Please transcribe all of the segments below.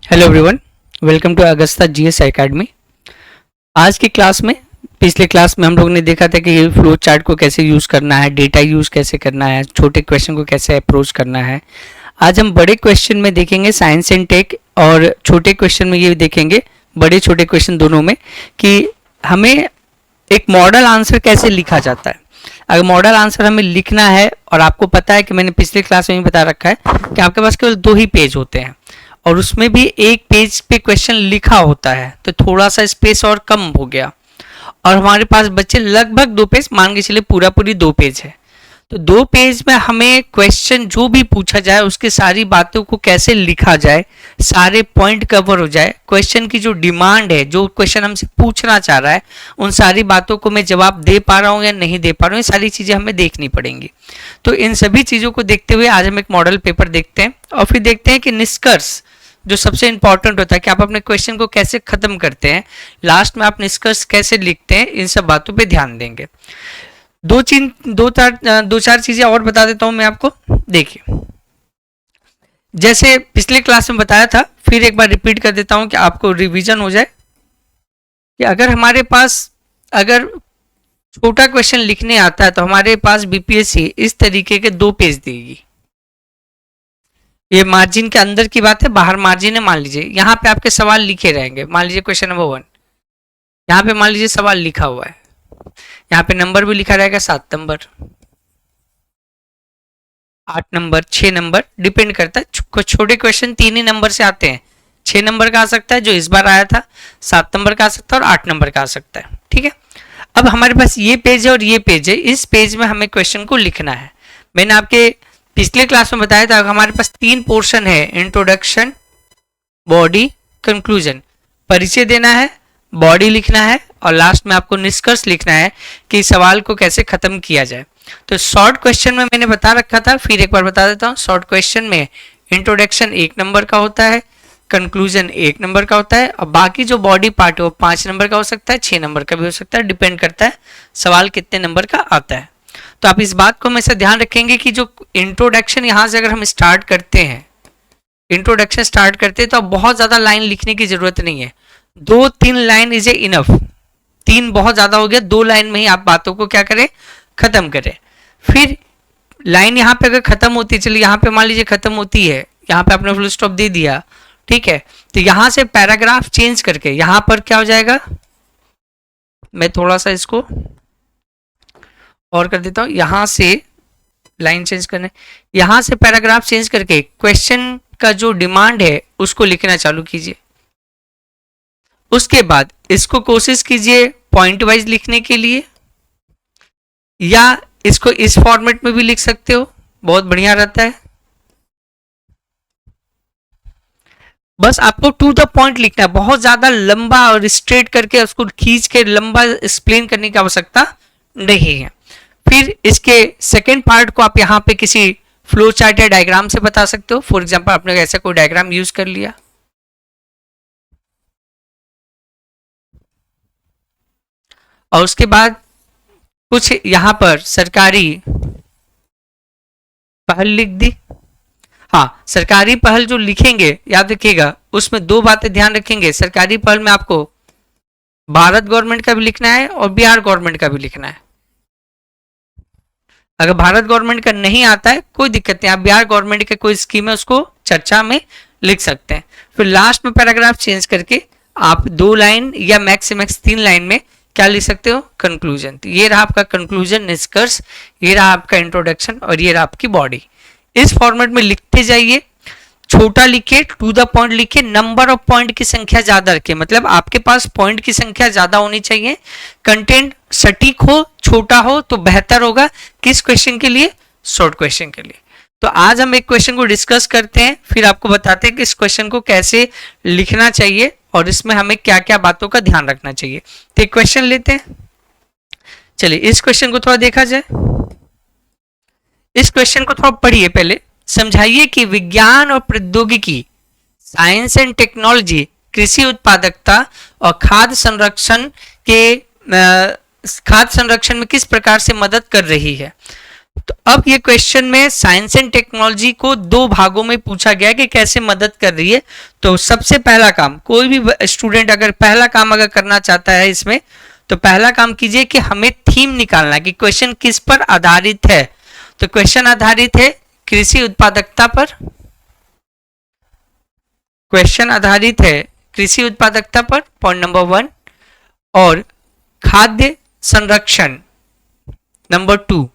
Hello everyone, welcome to Augusta GS academy. आज की class में पिछले क्लास में हम लोग ने देखा था कि फ्लो चार्ट को कैसे यूज़ करना है, डेटा यूज़ कैसे करना है, छोटे क्वेश्चन को कैसे अप्रोच करना है। आज हम बड़े क्वेश्चन में देखेंगे साइंस एंड टेक, और छोटे क्वेश्चन में ये देखेंगे, बड़े छोटे क्वेश्चन दोनों में, कि हमें एक मॉडल आंसर कैसे लिखा जाता है। अगर मॉडल आंसर हमें लिखना है, और आपको पता है कि मैंने पिछले क्लास में भी बता रखा है कि आपके पास केवल 2 ही पेज होते हैं, और उसमें भी एक पेज पे क्वेश्चन लिखा होता है, तो थोड़ा सा स्पेस और कम हो गया, और हमारे पास बच्चे लगभग 2 पेज, मान के चलिए पूरा पूरी 2 पेज है। तो 2 पेज में हमें क्वेश्चन जो भी पूछा जाए उसके सारी बातों को कैसे लिखा जाए, सारे पॉइंट कवर हो जाए, क्वेश्चन की जो डिमांड है, जो क्वेश्चन हमसे पूछना चाह रहा है, उन सारी बातों को मैं जवाब दे पा रहा हूँ या नहीं दे पा रहा हूँ, ये सारी चीज़ें हमें देखनी पड़ेंगी। तो इन सभी चीज़ों को देखते हुए आज हम एक मॉडल पेपर देखते हैं, और फिर देखते हैं कि निष्कर्ष जो सबसे इंपॉर्टेंट होता है कि आप अपने क्वेश्चन को कैसे खत्म करते हैं, लास्ट में आप निष्कर्ष कैसे लिखते हैं, इन सब बातों पे ध्यान देंगे। दो चार चीजें और बता देता हूं मैं आपको। देखिए, जैसे पिछले क्लास में बताया था, फिर एक बार रिपीट कर देता हूं कि आपको रिवीजन हो जाए, कि अगर हमारे पास अगर छोटा क्वेश्चन लिखने आता है तो हमारे पास बीपीएससी इस तरीके के 2 पेज देगी। ये मार्जिन के अंदर की बात है, बाहर मार्जिन है। मान लीजिए यहाँ पे आपके सवाल लिखे रहेंगे, मान लीजिए क्वेश्चन नंबर 1, यहाँ पे मान लीजिए सवाल लिखा हुआ है, यहाँ पे नंबर भी लिखा रहेगा, 7 नंबर, 8 नंबर, 6 नंबर, डिपेंड करता है। कुछ छोटे क्वेश्चन 3 ही नंबर से आते हैं, 6 नंबर का आ सकता है जो इस बार आया था, 7 नंबर का आ सकता है, और 8 नंबर का आ सकता है। ठीक है, अब हमारे पास ये पेज है और ये पेज है, इस पेज में हमें क्वेश्चन को लिखना है। मैंने आपके पिछले क्लास में बताया था हमारे पास 3 पोर्शन है, इंट्रोडक्शन, बॉडी, कंक्लूजन। परिचय देना है, बॉडी लिखना है, और लास्ट में आपको निष्कर्ष लिखना है कि सवाल को कैसे खत्म किया जाए। तो शॉर्ट क्वेश्चन में मैंने बता रखा था, फिर एक बार बता देता हूँ। शॉर्ट क्वेश्चन में इंट्रोडक्शन 1 नंबर का होता है, कंक्लूजन 1 नंबर का होता है, और बाकी जो बॉडी पार्ट है वो 5 नंबर का हो सकता है, 6 नंबर का भी हो सकता है, डिपेंड करता है सवाल कितने नंबर का आता है। तो आप इस बात को हमेशा ध्यान रखेंगे कि जो इंट्रोडक्शन यहाँ से अगर हम स्टार्ट करते हैं, इंट्रोडक्शन स्टार्ट करते हैं, तो अब बहुत ज्यादा लाइन लिखने की जरूरत नहीं है, 2-3 लाइन इज ए इनफ। 3 बहुत ज्यादा हो गया, 2 लाइन में ही आप बातों को क्या करें, खत्म करें। फिर लाइन यहाँ पे अगर खत्म होती है, चलिए यहाँ पे मान लीजिए खत्म होती है, यहाँ पे आपने फुल स्टॉप दे दिया, ठीक है, तो यहाँ से पैराग्राफ चेंज करके यहाँ पर क्या हो जाएगा, मैं थोड़ा सा इसको और कर देता हूँ, यहाँ से लाइन चेंज करने, यहाँ से पैराग्राफ चेंज करके क्वेश्चन का जो डिमांड है उसको लिखना चालू कीजिए। उसके बाद इसको कोशिश कीजिए पॉइंट वाइज लिखने के लिए, या इसको इस फॉर्मेट में भी लिख सकते हो, बहुत बढ़िया रहता है। बस आपको टू द पॉइंट लिखना है, बहुत ज्यादा लंबा और स्ट्रेट करके उसको खींच के लंबा एक्सप्लेन करने की आवश्यकता नहीं है। फिर इसके सेकेंड पार्ट को आप यहाँ पे किसी फ्लो चार्ट या डायग्राम से बता सकते हो। फॉर एग्जाम्पल आपने ऐसा कोई डायग्राम यूज कर लिया, और उसके बाद कुछ यहाँ पर सरकारी पहल लिख दी। हाँ, सरकारी पहल जो लिखेंगे याद रखिएगा, उसमें 2 बातें ध्यान रखेंगे। सरकारी पहल में आपको भारत गवर्नमेंट का भी लिखना है और बिहार गवर्नमेंट का भी लिखना है। अगर भारत गवर्नमेंट का नहीं आता है कोई दिक्कत नहीं, आप बिहार गवर्नमेंट के कोई स्कीम है उसको चर्चा में लिख सकते हैं। फिर लास्ट में पैराग्राफ चेंज करके आप 2 लाइन या मैक्स से मैक्स 3 लाइन में क्या लिख सकते हो, कंक्लूजन। तो ये रहा आपका कंक्लूजन, निष्कर्ष, ये रहा आपका इंट्रोडक्शन, और ये रहा आपकी बॉडी। इस फॉर्मेट में लिखते जाइए, छोटा लिखिए, टू द पॉइंट लिखिए, नंबर ऑफ पॉइंट की संख्या ज्यादा रखिए, मतलब आपके पास पॉइंट की संख्या ज्यादा होनी चाहिए। कंटेंट सटीक हो, छोटा हो तो बेहतर होगा। किस क्वेश्चन के लिए, शॉर्ट क्वेश्चन के लिए। तो आज हम एक क्वेश्चन को डिस्कस करते हैं, फिर आपको बताते हैं कि इस क्वेश्चन को कैसे लिखना चाहिए और इसमें हमें क्या क्या बातों का ध्यान रखना चाहिए। तो एक क्वेश्चन लेते हैं, चलिए इस क्वेश्चन को थोड़ा देखा जाए। इस क्वेश्चन को थोड़ा पढ़िए, पहले समझाइए कि विज्ञान और प्रौद्योगिकी, साइंस एंड टेक्नोलॉजी, कृषि उत्पादकता और खाद्य संरक्षण में किस प्रकार से मदद कर रही है। तो अब ये क्वेश्चन में साइंस एंड टेक्नोलॉजी को दो भागों में पूछा गया कि कैसे मदद कर रही है। तो सबसे पहला काम, कोई भी स्टूडेंट अगर पहला काम अगर करना चाहता है इसमें, तो पहला काम कीजिए कि हमें थीम निकालना है कि क्वेश्चन किस पर आधारित है। तो क्वेश्चन आधारित है कृषि उत्पादकता पर, क्वेश्चन आधारित है कृषि उत्पादकता पर, पॉइंट नंबर 1, और खाद्य संरक्षण नंबर 2।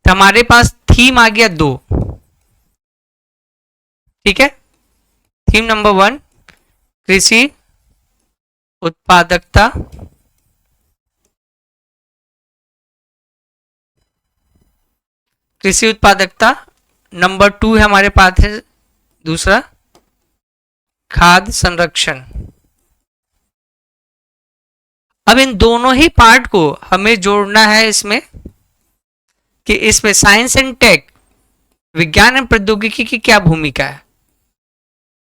तो हमारे पास थीम आ गया 2, ठीक है। थीम नंबर 1 कृषि उत्पादकता, कृषि उत्पादकता। नंबर 2 है हमारे पास है दूसरा खाद्य संरक्षण। अब इन दोनों ही पार्ट को हमें जोड़ना है इसमें कि इसमें साइंस एंड टेक, विज्ञान एवं प्रौद्योगिकी की क्या भूमिका है।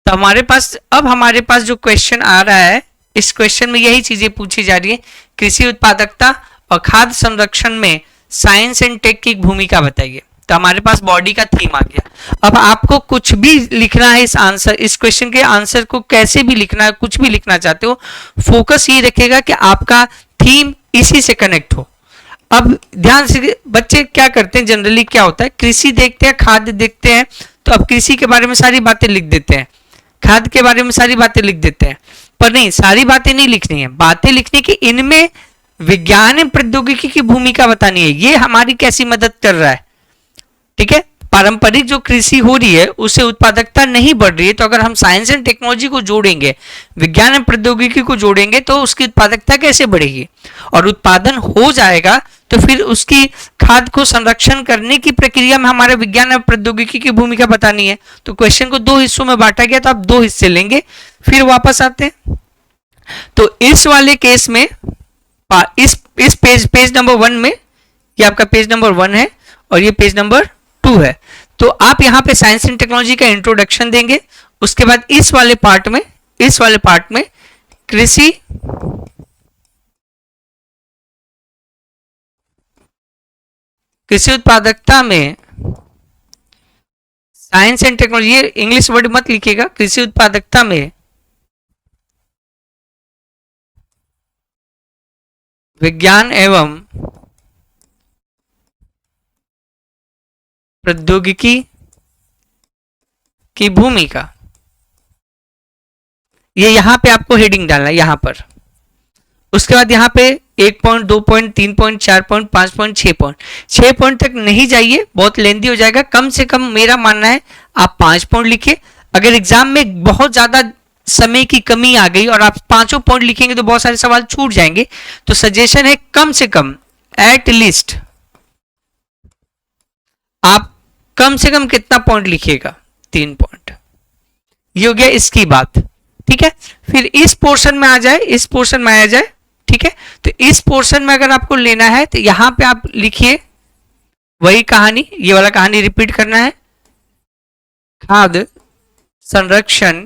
तो हमारे पास जो क्वेश्चन आ रहा है, इस क्वेश्चन में यही चीजें पूछी जा रही है, कृषि उत्पादकता और खाद्य संरक्षण में साइंस एंड टेक की भूमिका बताइए। तो हमारे पास बॉडी का थीम आ गया। अब आपको कुछ भी लिखना है इस क्वेश्चन के आंसर को कैसे भी लिखना है, कुछ भी लिखना चाहते हो, फोकस ये रखेगा कि आपका थीम इसी से कनेक्ट हो। अब ध्यान से, बच्चे क्या करते हैं जनरली, क्या होता है, कृषि देखते हैं, खाद्य देखते हैं, तो अब कृषि के बारे में सारी बातें लिख देते हैं, खाद्य के बारे में सारी बातें लिख देते हैं। पर नहीं, सारी बातें नहीं लिखनी है, बातें लिखनी कि इनमें विज्ञान एवं प्रौद्योगिकी की भूमिका बतानी है, ये हमारी कैसी मदद कर रहा है। ठीक है, पारंपरिक जो कृषि हो रही है उससे उत्पादकता नहीं बढ़ रही है, तो अगर हम साइंस एंड टेक्नोलॉजी को जोड़ेंगे, विज्ञान एवं प्रौद्योगिकी को जोड़ेंगे, तो उसकी उत्पादकता कैसे बढ़ेगी, और उत्पादन हो जाएगा तो फिर उसकी खाद्य को संरक्षण करने की प्रक्रिया में हमारे विज्ञान एवं प्रौद्योगिकी की भूमिका बतानी है। तो क्वेश्चन को 2 हिस्सों में बांटा गया, तो आप 2 हिस्से लेंगे, फिर वापस आते हैं। तो इस वाले केस में इस पेज नंबर 1 में, ये आपका पेज नंबर 1 है और ये पेज नंबर 2 है। तो आप यहाँ पे साइंस एंड टेक्नोलॉजी का इंट्रोडक्शन देंगे, उसके बाद इस वाले पार्ट में कृषि उत्पादकता में साइंस एंड टेक्नोलॉजी, ये इंग्लिश वर्ड मत लिखिएगा, कृषि उत्पादकता में विज्ञान एवं प्रौद्योगिकी की भूमिका, ये यहां पे आपको हेडिंग डालना है यहां पर। उसके बाद यहाँ पे 1 point, 2 point, 3 point, 4 point, 5 point, 6 point तक नहीं जाइए, बहुत लेंदी हो जाएगा। कम से कम मेरा मानना है आप 5 पॉइंट लिखिए। अगर एग्जाम में बहुत ज्यादा समय की कमी आ गई और आप 5 पॉइंट लिखेंगे तो बहुत सारे सवाल छूट जाएंगे। तो सजेशन है कम से कम एट लीस्ट आप कम से कम कितना पॉइंट लिखिएगा, 3 पॉइंट। ये हो गया इसकी बात, ठीक है। फिर इस पोर्शन में आ जाए, ठीक है। तो इस पोर्शन में अगर आपको लेना है तो यहां पे आप लिखिए वही कहानी, ये वाला कहानी रिपीट करना है, खाद्य संरक्षण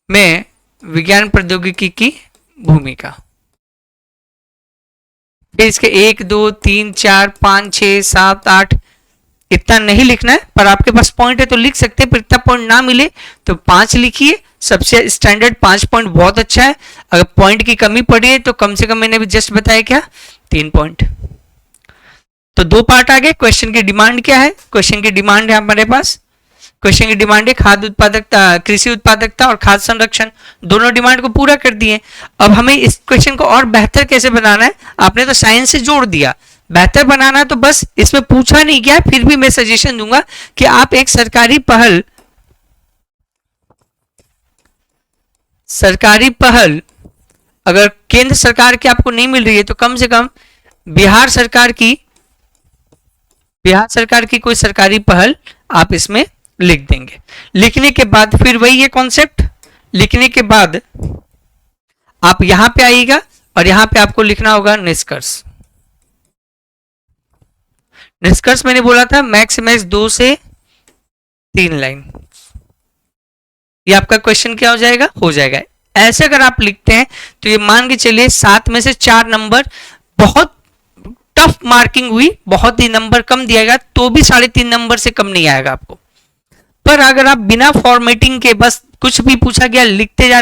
में विज्ञान प्रौद्योगिकी की भूमिका। फिर इसके 1, 2, 3, 4, 5, 6, 7, 8 इतना नहीं लिखना है, पर आपके पास पॉइंट है तो लिख सकते हैं। पर इतना पॉइंट ना मिले तो 5 लिखिए, सबसे स्टैंडर्ड 5 पॉइंट बहुत अच्छा है। अगर पॉइंट की कमी पड़ी है तो कम से कम, मैंने भी जस्ट बताया क्या, 3 पॉइंट। तो 2 पार्ट आ गए। क्वेश्चन की डिमांड क्या है, क्वेश्चन की डिमांड है हमारे पास, क्वेश्चन की डिमांड है खाद्य उत्पादकता, कृषि उत्पादकता और खाद्य संरक्षण, दोनों डिमांड को पूरा कर दिए। अब हमें इस क्वेश्चन को और बेहतर कैसे बनाना है, आपने तो साइंस से जोड़ दिया, बेहतर बनाना तो बस इसमें पूछा नहीं गया, फिर भी मैं सजेशन दूंगा कि आप एक सरकारी अगर केंद्र सरकार की आपको नहीं मिल रही है तो कम से कम बिहार सरकार की कोई सरकारी पहल आप इसमें लिख देंगे। लिखने के बाद फिर वही है कॉन्सेप्ट, लिखने के बाद आप यहां पे आइएगा और यहां पे आपको लिखना होगा निष्कर्ष। निष्कर्ष मैंने बोला था मैक्स 2 से 3 लाइन। ये आपका क्वेश्चन क्या हो जाएगा। ऐसे अगर आप लिखते हैं तो ये मान के चलिए 7 में से 4 नंबर बहुत टफ मार्किंग हुई, बहुत ही नंबर कम दिया गया, तो भी 3.5 नंबर से कम नहीं आएगा आपको। पर अगर आप बिना फॉर्मेटिंग के बस कुछ भी पूछा गया लिखते जा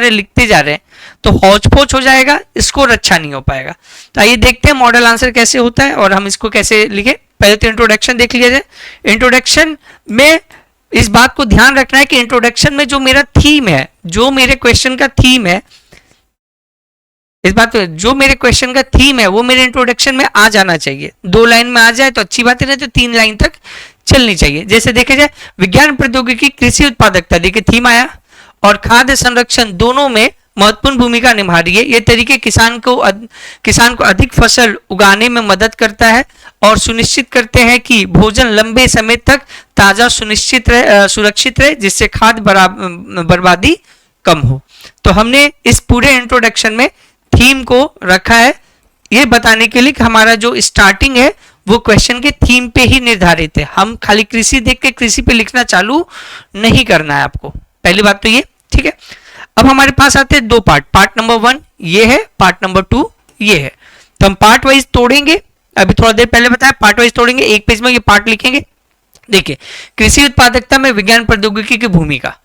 रहे तो हौच पौच हो जाएगा, स्कोर अच्छा नहीं हो पाएगा। तो आइए देखते हैं मॉडल आंसर कैसे होता है और हम इसको कैसे लिखे। पहले तो इंट्रोडक्शन देख लिया जाए। इंट्रोडक्शन में इस बात को ध्यान रखना है कि इंट्रोडक्शन में जो मेरा थीम है, जो मेरे क्वेश्चन का थीम है, इस बात जो मेरे क्वेश्चन का थीम है वो मेरे इंट्रोडक्शन में आ जाना चाहिए। 2 लाइन में आ जाए तो अच्छी बात है, नहीं तो 3 लाइन तक चलनी चाहिए। जैसे देखे जाए विज्ञान प्रौद्योगिकी कृषि उत्पादकता, देखिए थीम आया, और खाद्य संरक्षण दोनों में महत्वपूर्ण भूमिका निभा रही है। ये तरीके किसान को अधिक फसल उगाने में मदद करता है और सुनिश्चित करते हैं कि भोजन लंबे समय तक ताजा सुरक्षित रहे, जिससे खाद्य बर्बादी कम हो। तो हमने इस पूरे इंट्रोडक्शन में थीम को रखा है ये बताने के लिए कि हमारा जो स्टार्टिंग है वो क्वेश्चन के थीम पे ही निर्धारित है। हम खाली कृषि देख के कृषि पे लिखना चालू नहीं करना है आपको, पहली बात तो ये, ठीक है। अब हमारे पास आते हैं 2 पार्ट। पार्ट नंबर 1 ये है, पार्ट नंबर 2 ये है। तो हम पार्ट वाइज तोड़ेंगे, अभी थोड़ा देर पहले बताया पार्ट वाइज तोड़ेंगे, एक पेज में ये पार्ट लिखेंगे। देखिए कृषि उत्पादकता में विज्ञान प्रौद्योगिकी की भूमिका,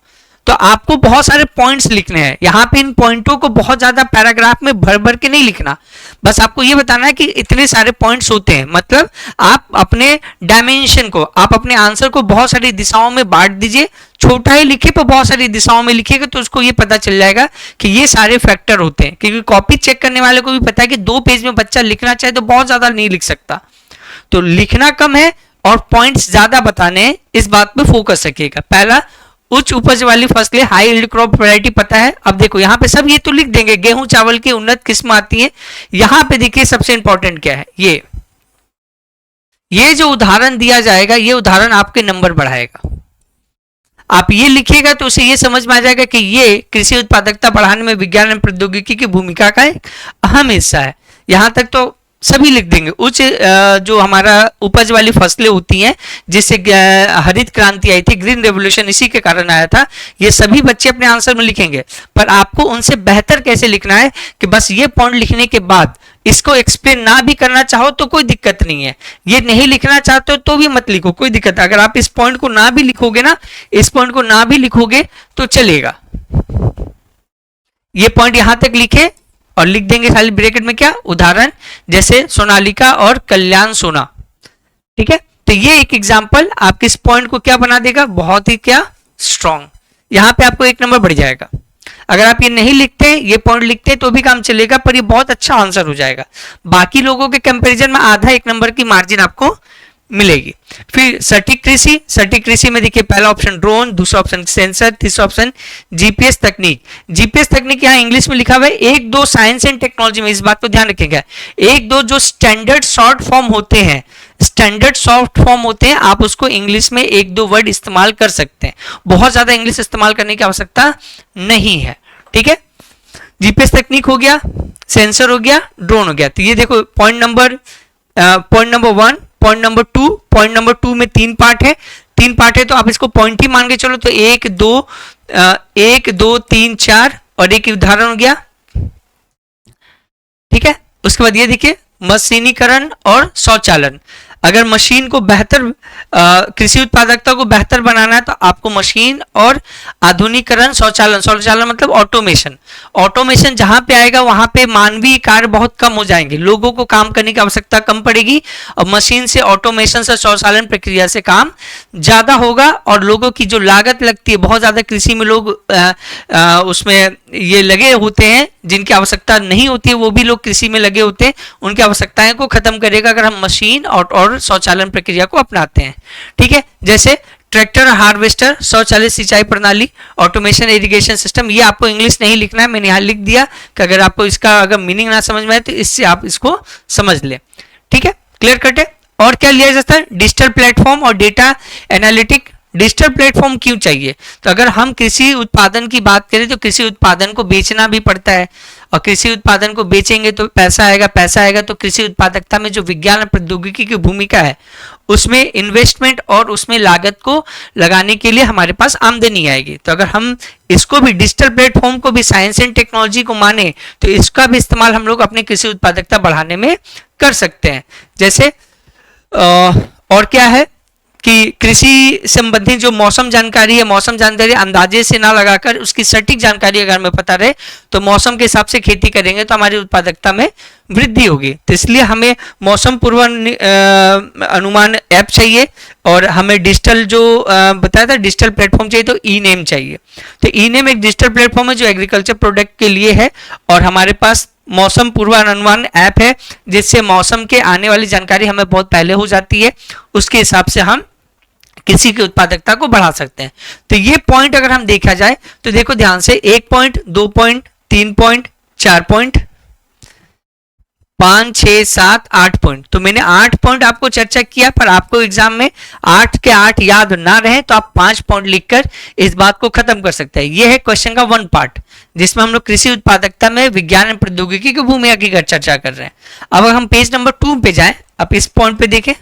तो आपको बहुत सारे पॉइंट्स लिखने हैं। यहाँ पे इन पॉइंटों को बहुत ज्यादा पैराग्राफ में भर भर के नहीं लिखना, बस आपको ये बताना है कि इतने सारे पॉइंट्स होते हैं। मतलब आप अपने डायमेंशन को, आप अपने आंसर को बहुत सारी दिशाओं में बांट दीजिए। छोटा ही लिखे पर बहुत सारी दिशाओं में लिखिएगा तो उसको ये पता चल जाएगा कि ये सारे फैक्टर होते हैं। क्योंकि कॉपी चेक करने वाले को भी पता है कि 2 पेज में बच्चा लिखना चाहे तो बहुत ज्यादा नहीं लिख सकता, तो लिखना कम है और पॉइंट्स ज्यादा बताने हैं, इस बात पे फोकस रखिएगा। पहला, उच्च उपज वाली फसलें, हाई यील्ड क्रॉप वैरायटी पता है। अब देखो यहाँ पे सब ये तो लिख देंगे, गेहूं चावल की उन्नत किस्म आती है। यहाँ पे देखिए सबसे इंपॉर्टेंट क्या है, ये जो उदाहरण दिया जाएगा ये उदाहरण आपके नंबर बढ़ाएगा। आप ये लिखिएगा तो उसे ये समझ में आ जाएगा कि ये कृषि उत्पादकता बढ़ाने में विज्ञान एवं प्रौद्योगिकी की भूमिका का एक अहम हिस्सा है। यहां तक तो सभी लिख देंगे। उच्च जो हमारा उपज वाली फसलें होती हैं, जिससे हरित क्रांति आई थी, ग्रीन रेवोल्यूशन इसी के कारण आया था, ये सभी बच्चे अपने आंसर में लिखेंगे। पर आपको उनसे बेहतर कैसे लिखना है कि बस ये पॉइंट लिखने के बाद इसको एक्सप्लेन ना भी करना चाहो तो कोई दिक्कत नहीं है, ये नहीं लिखना चाहते हो तो भी मत लिखो, कोई दिक्कत। अगर आप इस पॉइंट को ना भी लिखोगे ना, इस पॉइंट को ना भी लिखोगे तो चलेगा। ये पॉइंट यहां तक लिखे और लिख देंगे खाली ब्रैकेट में क्या, उदाहरण, जैसे सोनालिका और कल्याण सोना, ठीक है। तो ये एक एग्जांपल आपके इस पॉइंट को क्या बना देगा, बहुत ही क्या स्ट्रॉन्ग। यहां पे आपको 1 नंबर बढ़ जाएगा। अगर आप ये नहीं लिखते, ये पॉइंट लिखते तो भी काम चलेगा, पर ये बहुत अच्छा आंसर हो जाएगा। बाकी लोगों के कंपैरिजन में आधा 1 नंबर की मार्जिन आपको मिलेगी। फिर सटीक कृषि में देखिए पहला ऑप्शन ड्रोन, दूसरा ऑप्शन सेंसर, तीसरा ऑप्शन जीपीएस तकनीक। जीपीएस तकनीक यहाँ इंग्लिश में लिखा हुआ है। 1 2 साइंस एंड टेक्नोलॉजी में, इस बात को ध्यान रखिएगा, 1 2 जो स्टैंडर्ड शॉर्ट फॉर्म होते हैं, आप उसको इंग्लिश में 1 2 वर्ड इस्तेमाल कर सकते हैं। बहुत ज्यादा इंग्लिश इस्तेमाल करने की आवश्यकता नहीं है, ठीक है। जीपीएस तकनीक हो गया, सेंसर हो गया, ड्रोन हो गया। तो ये देखो point number 1, point number 2, point number 2 में 3 पार्ट है तो आप इसको पॉइंट ही मान के चलो। तो 1 2 3 4 और एक उदाहरण हो गया, ठीक है। उसके बाद ये देखिए मशीनीकरण और स्वचालन। अगर मशीन को बेहतर, कृषि उत्पादकता को बेहतर बनाना है तो आपको मशीन और आधुनिकीकरण, स्वचालन मतलब ऑटोमेशन जहां पे आएगा वहां पे मानवीय कार्य बहुत कम हो जाएंगे, लोगों को काम करने की आवश्यकता कम पड़ेगी और मशीन से, ऑटोमेशन से, स्वचालन प्रक्रिया से काम ज्यादा होगा और लोगों की जो लागत लगती है, बहुत ज्यादा कृषि में लोग उसमें ये लगे होते हैं जिनकी आवश्यकता नहीं होती है, वो भी लोग कृषि में लगे होते हैं, उनकी आवश्यकताएं को खत्म करेगा अगर हम मशीन और स्वचालन प्रक्रिया को अपनाते हैं, ठीक है। जैसे ट्रैक्टर, हार्वेस्टर, स्वचालित सिंचाई प्रणाली, ऑटोमेशन, इरिगेशन सिस्टम। ये आपको इंग्लिश नहीं लिखना है, मैंने यहाँ लिख दिया कि अगर आपको इसका अगर मीनिंग ना समझ में आए तो इससे आप इसको समझ लें, ठीक है। क्लियर कट है। और क्या लिया जाता है, डिजिटल प्लेटफॉर्म और डेटा एनालिटिक। डिजिटल प्लेटफॉर्म क्यों चाहिए, तो अगर हम कृषि उत्पादन की बात करें तो कृषि उत्पादन को बेचना भी पड़ता है और कृषि उत्पादन को बेचेंगे तो पैसा आएगा तो कृषि उत्पादकता में जो विज्ञान और प्रौद्योगिकी की भूमिका है उसमें इन्वेस्टमेंट और उसमें लागत को लगाने के लिए हमारे पास आमदनी आएगी। तो अगर हम इसको भी डिजिटल प्लेटफॉर्म को भी साइंस एंड टेक्नोलॉजी को माने तो इसका भी इस्तेमाल हम लोग अपने कृषि उत्पादकता बढ़ाने में कर सकते हैं। जैसे और क्या है कि कृषि संबंधी जो मौसम जानकारी है, मौसम जानकारी अंदाजे से ना लगाकर उसकी सटीक जानकारी अगर हमें पता रहे तो मौसम के हिसाब से खेती करेंगे तो हमारी उत्पादकता में वृद्धि होगी। तो इसलिए हमें मौसम पूर्व अनुमान ऐप चाहिए और हमें डिजिटल जो बताया था डिजिटल प्लेटफॉर्म चाहिए, तो ई नेम चाहिए। तो ई नेम एक डिजिटल प्लेटफॉर्म है जो एग्रीकल्चर प्रोडक्ट के लिए है और हमारे पास मौसम पूर्वानुमान ऐप है जिससे मौसम के आने वाली जानकारी हमें बहुत पहले हो जाती है, उसके हिसाब से हम कृषि की उत्पादकता को बढ़ा सकते हैं। तो ये पॉइंट अगर हम देखा जाए तो देखो ध्यान से 1 point, 2 point, 3 point, 4 point, 5, 6, 7, 8 point. तो मैंने 8 पॉइंट आपको चर्चा किया, पर आपको एग्जाम में 8 के 8 याद ना रहे तो आप 5 पॉइंट लिखकर इस बात को खत्म कर सकते हैं। यह है क्वेश्चन का 1 पार्ट जिसमें हम लोग कृषि उत्पादकता में विज्ञान एवं प्रौद्योगिकी की भूमिका की चर्चा कर रहे हैं। अब हम पेज नंबर 2 पे जाएं, अब इस पॉइंट पे देखें।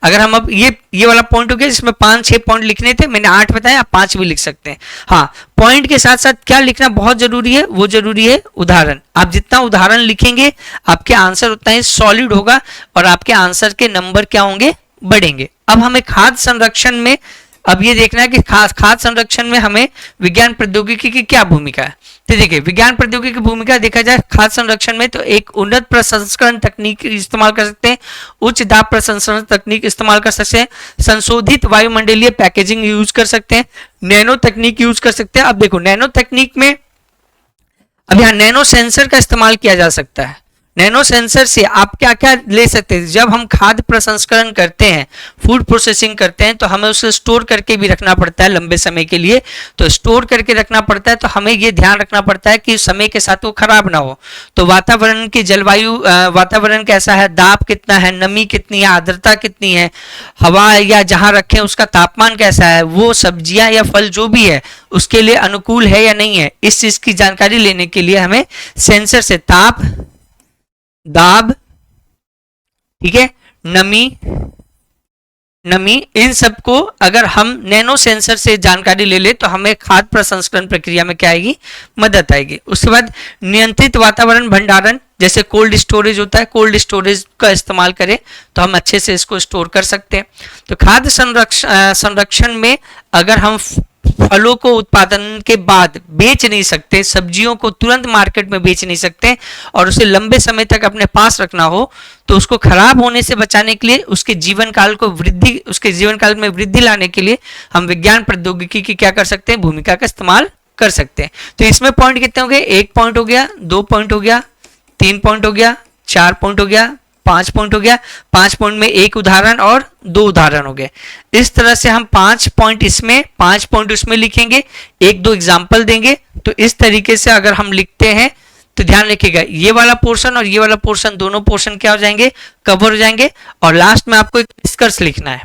अगर हम अब ये वाला पॉइंट हो गया जिसमें 5-6 पॉइंट लिखने थे, मैंने 8 बताया, आप 5 भी लिख सकते हैं। हाँ, पॉइंट के साथ साथ क्या लिखना बहुत जरूरी है, वो जरूरी है उदाहरण। आप जितना उदाहरण लिखेंगे आपके आंसर उतना ही सॉलिड होगा और आपके आंसर के नंबर क्या होंगे, बढ़ेंगे। अब हमें खाद्य संरक्षण में अब ये देखना है कि खाद्य संरक्षण में हमें विज्ञान प्रौद्योगिकी की क्या भूमिका है। तो देखिए विज्ञान प्रौद्योगिकी की भूमिका देखा जाए खाद्य संरक्षण में तो एक उन्नत प्रसंस्करण तकनीक इस्तेमाल कर सकते हैं, उच्च दाब प्रसंस्करण तकनीक इस्तेमाल कर सकते हैं, संशोधित वायुमंडलीय पैकेजिंग यूज कर सकते हैं, नैनो तकनीक यूज कर सकते हैं। अब देखो नैनो तकनीक में अब यहाँ नैनो सेंसर का इस्तेमाल किया जा सकता है। नैनो सेंसर से आप क्या क्या ले सकते हैं, जब हम खाद्य प्रसंस्करण करते हैं, फूड प्रोसेसिंग करते हैं तो हमें उसे स्टोर करके भी रखना पड़ता है लंबे समय के लिए। तो स्टोर करके रखना पड़ता है तो हमें ये ध्यान रखना पड़ता है कि समय के साथ वो खराब ना हो। तो वातावरण की जलवायु, वातावरण कैसा है, दाब कितना है, नमी कितनी है, आर्द्रता कितनी है, हवा या जहाँ रखें उसका तापमान कैसा है, वो सब्जियां या फल जो भी है उसके लिए अनुकूल है या नहीं है, इस चीज की जानकारी लेने के लिए हमें सेंसर से ताप, दाब, ठीक है, नमी इन सब को अगर हम नैनो सेंसर से जानकारी ले ले तो हमें खाद्य प्रसंस्करण प्रक्रिया में क्या आएगी, मदद आएगी। उसके बाद नियंत्रित वातावरण भंडारण, जैसे कोल्ड स्टोरेज होता है, कोल्ड स्टोरेज का इस्तेमाल करें तो हम अच्छे से इसको स्टोर कर सकते हैं। तो खाद्य संरक्षण में अगर हम फलों को उत्पादन के बाद बेच नहीं सकते, सब्जियों को तुरंत मार्केट में बेच नहीं सकते और उसे लंबे समय तक अपने पास रखना हो तो उसको खराब होने से बचाने के लिए उसके जीवन काल में वृद्धि लाने के लिए हम विज्ञान प्रौद्योगिकी की क्या कर सकते हैं, भूमिका का इस्तेमाल कर सकते हैं। तो इसमें पॉइंट कितने हो गए, 1 पॉइंट हो गया, 2 पॉइंट हो गया, 3 पॉइंट हो गया, 4 पॉइंट हो गया, 5 पॉइंट हो गया। 5 पॉइंट में 1 उदाहरण और 2 उदाहरण हो गए। इस तरह से हम 5 पॉइंट इसमें, 5 पॉइंट उसमें लिखेंगे, 1-2 एग्जाम्पल देंगे। तो इस तरीके से अगर हम लिखते हैं तो ध्यान रखिएगा ये वाला पोर्शन और ये वाला पोर्शन, दोनों पोर्शन क्या हो जाएंगे, कवर हो जाएंगे। और लास्ट में आपको एक निष्कर्ष लिखना है।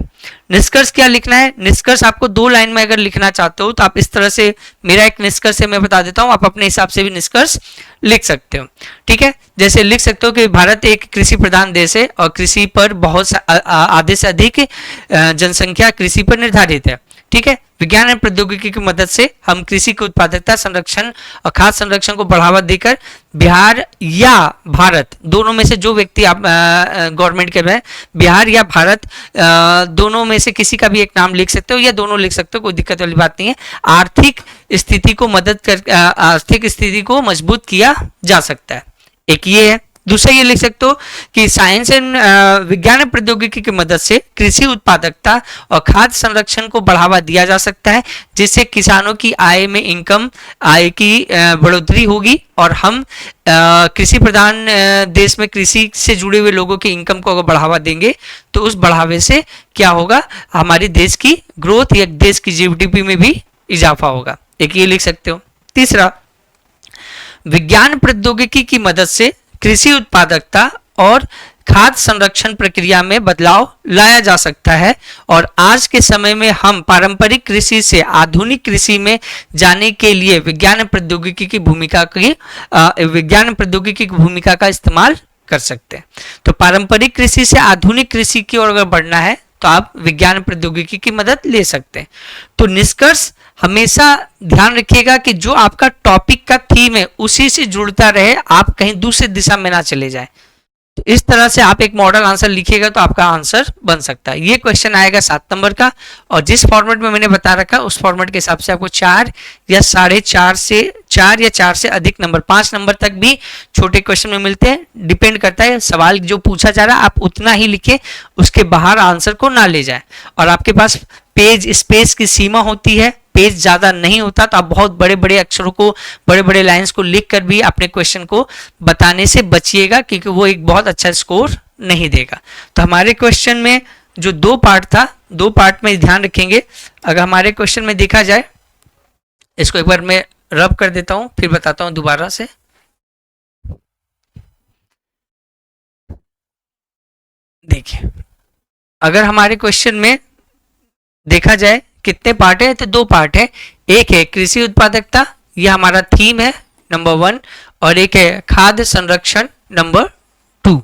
निष्कर्ष क्या लिखना है, निष्कर्ष आपको 2 लाइन में अगर लिखना चाहते हो तो आप इस तरह से, मेरा एक निष्कर्ष है मैं बता देता हूं, आप अपने हिसाब से भी निष्कर्ष लिख सकते हो। ठीक है, जैसे लिख सकते हो कि भारत एक कृषि प्रधान देश है और कृषि पर बहुत आधे से अधिक जनसंख्या कृषि पर निर्धारित है। ठीक है, विज्ञान और प्रौद्योगिकी की मदद से हम कृषि की उत्पादकता, संरक्षण और खाद्य संरक्षण को बढ़ावा देकर बिहार या भारत, दोनों में से जो व्यक्ति आप गवर्नमेंट के में, बिहार या भारत दोनों में से किसी का भी एक नाम लिख सकते हो या दोनों लिख सकते हो, कोई दिक्कत वाली बात नहीं है। आर्थिक स्थिति को मजबूत किया जा सकता है, एक ये है। दूसरा ये लिख सकते हो कि साइंस एंड विज्ञान प्रौद्योगिकी की मदद से कृषि उत्पादकता और खाद्य संरक्षण को बढ़ावा दिया जा सकता है, जिससे किसानों की आय में आय की बढ़ोतरी होगी और हम कृषि प्रधान देश में कृषि से जुड़े हुए लोगों के इनकम को अगर बढ़ावा देंगे तो उस बढ़ावे से क्या होगा, हमारे देश की ग्रोथ या देश की जीडीपी में भी इजाफा होगा, एक ये लिख सकते हो। तीसरा, विज्ञान प्रौद्योगिकी की मदद से कृषि उत्पादकता और खाद्य संरक्षण प्रक्रिया में बदलाव लाया जा सकता है और आज के समय में हम पारंपरिक कृषि से आधुनिक कृषि में जाने के लिए विज्ञान प्रौद्योगिकी की भूमिका का इस्तेमाल कर सकते हैं। तो पारंपरिक कृषि से आधुनिक कृषि की ओर अगर बढ़ना है तो आप विज्ञान प्रौद्योगिकी की मदद ले सकते हैं। तो निष्कर्ष हमेशा ध्यान रखिएगा कि जो आपका टॉपिक का थीम है उसी से जुड़ता रहे, आप कहीं दूसरी दिशा में ना चले जाए। तो इस तरह से आप एक मॉडल आंसर लिखिएगा तो आपका आंसर बन सकता है। ये क्वेश्चन आएगा 7 नंबर का, और जिस फॉर्मेट में मैंने बता रखा उस फॉर्मेट के हिसाब से आपको 4 या 4.5 से अधिक नंबर, 5 नंबर तक भी छोटे क्वेश्चन में मिलते हैं। डिपेंड करता है सवाल जो पूछा जा रहा है, आप उतना ही लिखे, उसके बाहर आंसर को ना ले जाए। और आपके पास पेज स्पेस की सीमा होती है, पेज ज्यादा नहीं होता, तो आप बहुत बड़े बड़े अक्षरों को, बड़े बड़े लाइंस को लिख कर भी अपने क्वेश्चन को बताने से बचिएगा, क्योंकि वो एक बहुत अच्छा स्कोर नहीं देगा। तो हमारे क्वेश्चन में जो 2 पार्ट था, 2 पार्ट में ध्यान रखेंगे। अगर हमारे क्वेश्चन में देखा जाए, इसको एक बार मैं रब कर देता हूं, फिर बताता हूं दोबारा से। देखिए, अगर हमारे क्वेश्चन में देखा जाए कितने पार्ट है, तो 2 पार्ट है। एक है कृषि उत्पादकता, यह हमारा थीम है नंबर 1, और एक है खाद्य संरक्षण नंबर 2।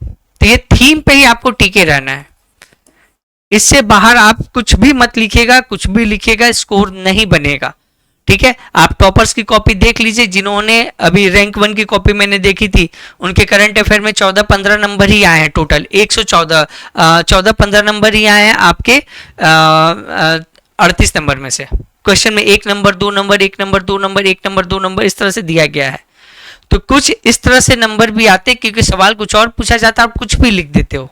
तो ये थीम पे ही आपको टिके रहना है, इससे बाहर आप कुछ भी मत लिखिएगा, कुछ भी लिखिएगा स्कोर नहीं बनेगा। ठीक है, आप टॉपर्स की कॉपी देख लीजिए, जिन्होंने अभी रैंक 1 की कॉपी मैंने देखी थी, उनके करंट अफेयर में 14-15 नंबर ही आए हैं। टोटल 14-15 नंबर ही आए हैं आपके 38 नंबर में से। क्वेश्चन में 1 number 2 number 1 number 2 number 1 number 2 number इस तरह से दिया गया है। तो कुछ इस तरह से नंबर भी आते, क्योंकि सवाल कुछ और पूछा जाता है, आप कुछ भी लिख देते हो।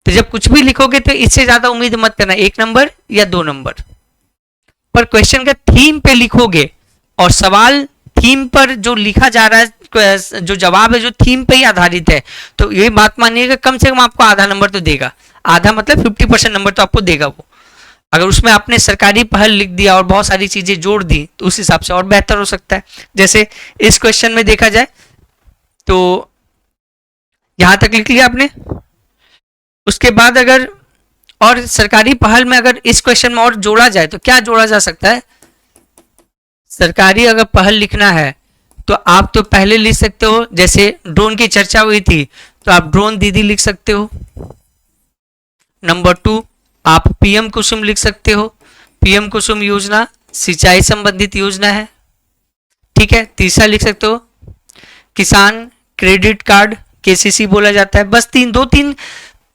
तो जब कुछ भी लिखोगे तो इससे ज्यादा उम्मीद मत करना 1 नंबर या 2 नंबर, पर क्वेश्चन का थीम पे लिखोगे, और सवाल थीम पर जो लिखा जा रहा है, जो जवाब है जो थीम पे ही आधारित है, तो ये बात मानिएगा कम से कम आपको आधा नंबर तो देगा। आधा मतलब 50% नंबर तो आपको देगा वो। अगर उसमें आपने सरकारी पहल लिख दिया और बहुत सारी चीजें जोड़ दी, तो उस हिसाब से और बेहतर हो सकता है। जैसे इस क्वेश्चन में देखा जाए तो यहां तक लिख लिया आपने, उसके बाद अगर और सरकारी पहल में अगर इस क्वेश्चन में और जोड़ा जाए तो क्या जोड़ा जा सकता है। सरकारी अगर पहल लिखना है तो आप तो पहले लिख सकते हो, जैसे ड्रोन की चर्चा हुई थी तो आप ड्रोन दीदी लिख सकते हो। नंबर 2 आप पीएम कुसुम लिख सकते हो। पीएम कुसुम योजना सिंचाई संबंधित योजना है। ठीक है, तीसरा लिख सकते हो किसान क्रेडिट कार्ड, केसीसी बोला जाता है। बस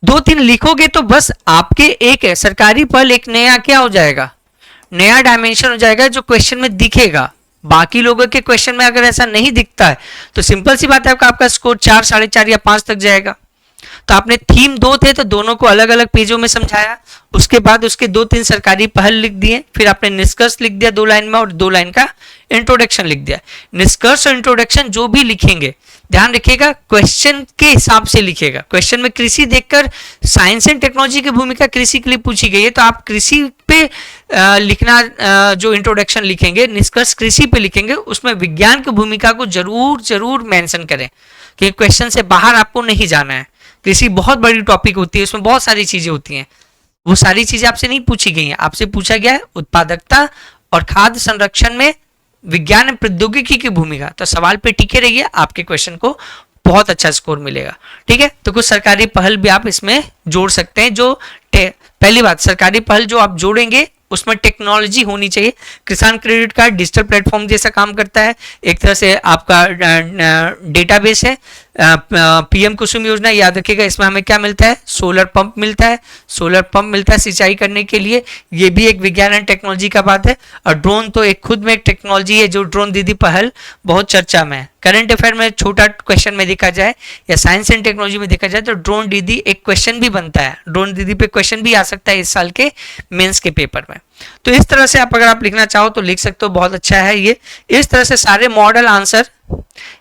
2-3 लिखोगे तो बस आपके एक सरकारी पहल एक नया क्या हो जाएगा, नया डायमेंशन हो जाएगा जो क्वेश्चन में दिखेगा। बाकी लोगों के क्वेश्चन में अगर ऐसा नहीं दिखता है तो सिंपल सी बात है आपका स्कोर 4, 4.5 या 5 तक जाएगा। तो आपने थीम 2 थे तो दोनों को अलग अलग पेजों में समझाया, उसके बाद उसके 2-3 सरकारी पहल लिख दिए, फिर आपने निष्कर्ष लिख दिया 2 लाइन में, और 2 लाइन का इंट्रोडक्शन लिख दिया। निष्कर्ष और इंट्रोडक्शन जो भी लिखेंगे ध्यान रखिएगा क्वेश्चन के हिसाब से लिखिएगा। क्वेश्चन में कृषि देखकर साइंस एंड टेक्नोलॉजी की भूमिका कृषि के लिए पूछी गई है, तो आप कृषि पे लिखना, जो इंट्रोडक्शन लिखेंगे, निष्कर्ष कृषि पे लिखेंगे, उसमें विज्ञान की भूमिका को जरूर मेंशन करें, कि क्वेश्चन से बाहर आपको नहीं जाना है। कृषि बहुत बड़ी टॉपिक होती है, उसमें बहुत सारी चीजें होती हैं, वो सारी चीजें आपसे नहीं पूछी गई हैं। आपसे पूछा गया है उत्पादकता और खाद्य संरक्षण में विज्ञान प्रौद्योगिकी की भूमिका। तो सवाल पे टिके रहिए, आपके क्वेश्चन को बहुत अच्छा स्कोर मिलेगा। ठीक है, तो कुछ सरकारी पहल भी आप इसमें जोड़ सकते हैं। जो पहली बात, सरकारी पहल जो आप जोड़ेंगे उसमें टेक्नोलॉजी होनी चाहिए। किसान क्रेडिट कार्ड डिजिटल प्लेटफॉर्म जैसा काम करता है, एक तरह से आपका डेटाबेस है। पीएम कुसुम योजना याद रखिएगा, इसमें हमें क्या मिलता है, सोलर पंप मिलता है। सोलर पंप मिलता है सिंचाई करने के लिए, ये भी एक विज्ञान एंड टेक्नोलॉजी का बात है। और ड्रोन तो एक खुद में एक टेक्नोलॉजी है, जो ड्रोन दीदी पहल बहुत चर्चा में है। करंट अफेयर में छोटा क्वेश्चन में देखा जाए या साइंस एंड टेक्नोलॉजी में देखा जाए तो ड्रोन दीदी एक क्वेश्चन भी बनता है, ड्रोन दीदी पे क्वेश्चन भी आ सकता है इस साल के मेंस के पेपर में। तो इस तरह से आप अगर आप लिखना चाहो तो लिख सकते हो, बहुत अच्छा है ये। इस तरह से सारे मॉडल आंसर,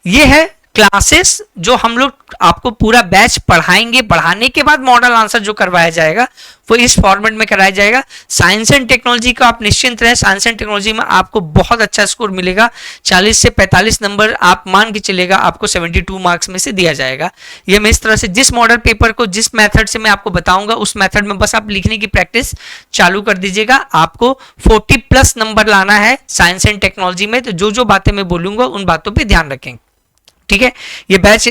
ये है क्लासेस जो हम लोग आपको पूरा बैच पढ़ाएंगे। पढ़ाने के बाद मॉडल आंसर जो करवाया जाएगा वो इस फॉर्मेट में कराया जाएगा। साइंस एंड टेक्नोलॉजी का आप निश्चिंत रहे, साइंस एंड टेक्नोलॉजी में आपको बहुत अच्छा स्कोर मिलेगा। 40 से 45 नंबर आप मान के चलेगा, आपको 72 मार्क्स में से दिया जाएगा। ये मैं इस तरह से जिस मॉडल पेपर को जिस मेथड से मैं आपको बताऊंगा उस मेथड में बस आप लिखने की प्रैक्टिस चालू कर दीजिएगा। आपको 40+ नंबर लाना है साइंस एंड टेक्नोलॉजी में। तो जो जो बातें मैं बोलूंगा उन बातों पर ध्यान रखेंगे। ठीक है। ये बैच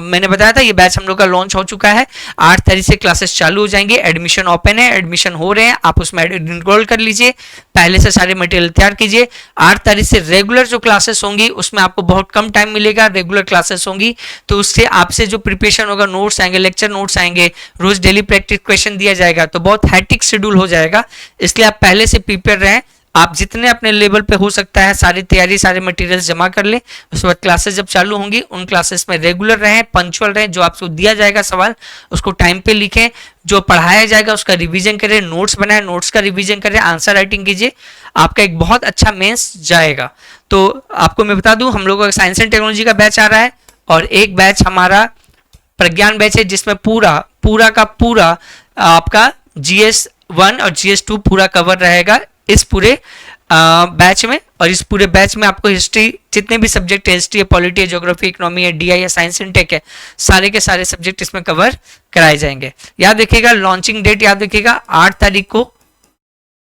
मैंने बताया था, ये बैच हम लोग का लॉन्च हो चुका है। 8 तारीख से क्लासेस चालू हो जाएंगे। एडमिशन ओपन है, एडमिशन हो रहे हैं, आप उसमें एनरोल कर लीजिए, पहले से सारे मटेरियल तैयार कीजिए। 8 तारीख से रेगुलर जो क्लासेस होंगी उसमें आपको बहुत कम टाइम मिलेगा, रेगुलर क्लासेस होंगी, तो उससे आपसे जो प्रिपरेशन होगा, नोट्स आएंगे, लेक्चर नोट्स आएंगे, रोज डेली प्रैक्टिस क्वेश्चन दिया जाएगा, तो बहुत हैट्रिक शेड्यूल हो जाएगा। इसलिए आप पहले से प्रिपेयर रहें, आप जितने अपने लेवल पे हो सकता है सारी तैयारी, सारे मटेरियल्स जमा कर लें। उसके बाद क्लासेस जब चालू होंगी उन क्लासेस में रेगुलर रहें, पंक्चुअल रहें, जो आपको दिया जाएगा सवाल उसको टाइम पे लिखें, जो पढ़ाया जाएगा उसका रिवीजन करें, नोट्स बनाएं, नोट्स का रिवीजन करें, आंसर राइटिंग कीजिए, आपका एक बहुत अच्छा मेंस जाएगा। तो आपको मैं बता दूं, हम लोगों का साइंस एंड टेक्नोलॉजी का बैच आ रहा है और एक बैच हमारा प्रज्ञान बैच है, जिसमें पूरा का पूरा आपका GS1 और GS2 पूरा कवर रहेगा इस पूरे बैच में। और इस पूरे बैच में आपको हिस्ट्री, जितने भी सब्जेक्ट है, हिस्ट्री है, पॉलिटी है, ज्योग्राफी, इकोनॉमी है, DI है, साइंस एंड टेक है, सारे के सारे सब्जेक्ट इसमें कवर कराए जाएंगे। याद रखिएगा, लॉन्चिंग डेट याद रखिएगा, 8 तारीख को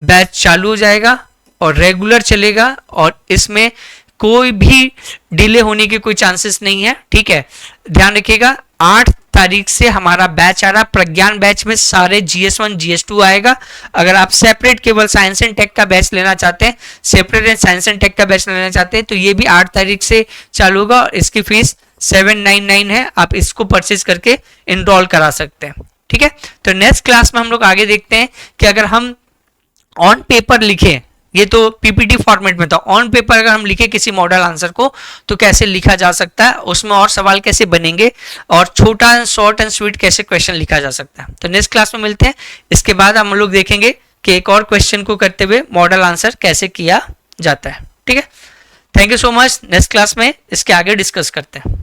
बैच चालू हो जाएगा और रेगुलर चलेगा, और इसमें कोई भी डिले होने के कोई चांसेस नहीं है, ठीक है। ध्यान रखिएगा, 8 तारीख से हमारा बैच आ रहा, प्रज्ञान बैच में सारे GS1 GS2 आएगा। अगर आप सेपरेट केवल साइंस एंड टेक का बैच लेना चाहते हैं, सेपरेट साइंस एंड टेक का बैच लेना चाहते हैं, तो ये भी 8 तारीख से चालू होगा और इसकी फीस 799 है, आप इसको परचेज करके इनरोल करा सकते हैं, ठीक है। तो नेक्स्ट क्लास में हम लोग आगे देखते हैं कि अगर हम ऑन पेपर लिखे, ये तो PPT फॉर्मेट में था, ऑन पेपर अगर हम लिखे किसी मॉडल आंसर को तो कैसे लिखा जा सकता है, उसमें और सवाल कैसे बनेंगे, और छोटा शॉर्ट एंड स्वीट कैसे क्वेश्चन लिखा जा सकता है। तो नेक्स्ट क्लास में मिलते हैं। इसके बाद हम लोग देखेंगे कि एक और क्वेश्चन को करते हुए मॉडल आंसर कैसे किया जाता है, ठीक है। Thank you so much. Next class में इसके आगे डिस्कस करते हैं।